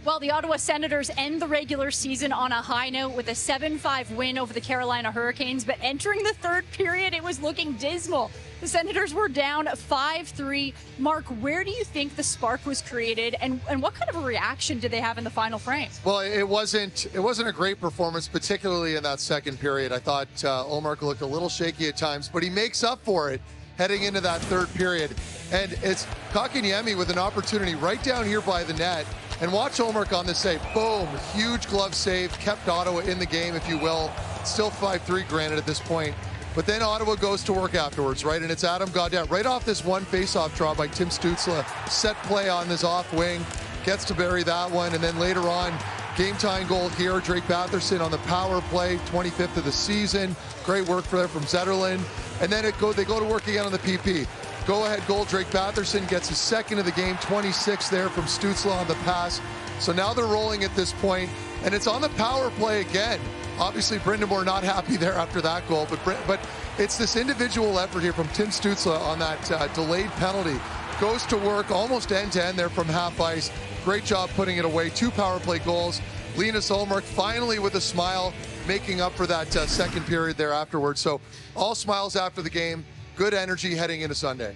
Well, the Ottawa Senators end the regular season on a high note with a 7-5 win over the Carolina Hurricanes, but entering the third period, it was looking dismal. The Senators were down 5-3. Marc, where do you think the spark was created, and what kind of a reaction did they have in the final frame? Well, it wasn't a great performance, particularly in that second period. I thought Ullmark looked a little shaky at times, but he makes up for it heading into that third period. And it's Kotkaniemi with an opportunity right down here by the net. And watch Ullmark on this save. Boom, huge glove save, kept Ottawa in the game, if you will. Still 5-3, granted, at this point. But then Ottawa goes to work afterwards, right? And it's Adam Gaudette right off this one face-off draw by Tim Stützle. Set play on this off wing, gets to bury that one. And then later on, game-tying goal here. Drake Batherson on the power play, 25th of the season. Great work there from Zetterlund. And then they go to work again on the PP. Go-ahead goal, Drake Batherson gets his second of the game, 26 there from Stützle on the pass. So now they're rolling at this point, and it's on the power play again. Obviously, Brind'Amour not happy there after that goal, but it's this individual effort here from Tim Stützle on that delayed penalty. Goes to work almost end-to-end there from half ice. Great job putting it away. 2 power play goals. Linus Ullmark finally with a smile, making up for that second period there afterwards. So all smiles after the game. Good energy heading into Sunday.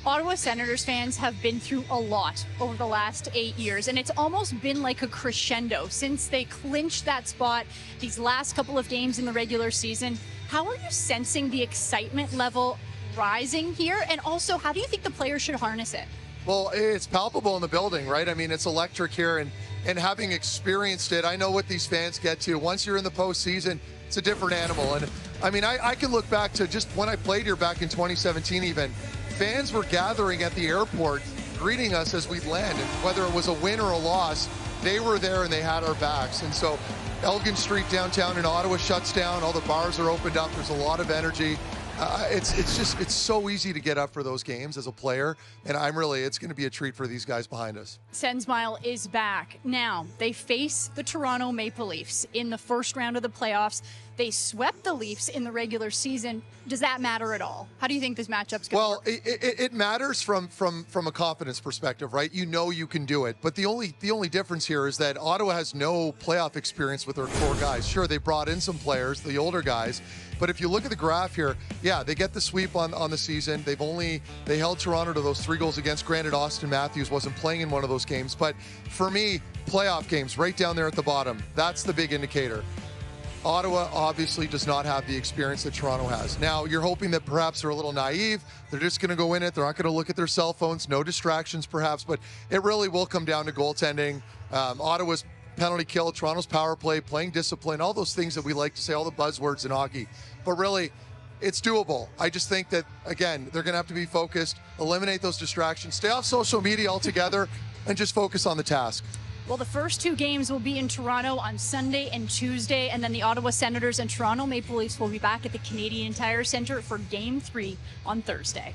Ottawa Senators fans have been through a lot over the last 8 years, and it's almost been like a crescendo since they clinched that spot these last couple of games in the regular season. How are you sensing the excitement level rising here? And also, how do you think the players should harness it? Well, it's palpable in the building, right? I mean, it's electric here, and having experienced it, I know what these fans get to. Once you're in the postseason, it's a different animal. And I mean, I can look back to just when I played here back in 2017 even. Fans were gathering at the airport, greeting us as we'd land. And whether it was a win or a loss, they were there and they had our backs. And so Elgin Street downtown in Ottawa shuts down. All the bars are opened up. There's a lot of energy. It's so easy to get up for those games as a player, and it's going to be a treat for these guys behind us. Sens Mile is back. Now, they face the Toronto Maple Leafs in the first round of the playoffs. They swept the Leafs in the regular season. Does that matter at all? How do you think this matchup's going to work? Well, it matters from a confidence perspective, right? You know you can do it. But the only difference here is that Ottawa has no playoff experience with their core guys. Sure, they brought in some players, the older guys. But if you look at the graph here, yeah, they get the sweep on the season. They held Toronto to those 3 goals against. Granted, Austin Matthews wasn't playing in one of those games. But for me, playoff games right down there at the bottom, that's the big indicator. Ottawa obviously does not have the experience that Toronto has. Now, you're hoping that perhaps they're a little naive. They're just going to go in it. They're not going to look at their cell phones. No distractions, perhaps. But it really will come down to goaltending. Ottawa's penalty kill, Toronto's power play, playing discipline, all those things that we like to say, all the buzzwords in hockey. But really, it's doable. I just think that, again, they're going to have to be focused, eliminate those distractions, stay off social media altogether, and just focus on the task. Well, the first 2 games will be in Toronto on Sunday and Tuesday, and then the Ottawa Senators and Toronto Maple Leafs will be back at the Canadian Tire Centre for Game 3 on Thursday.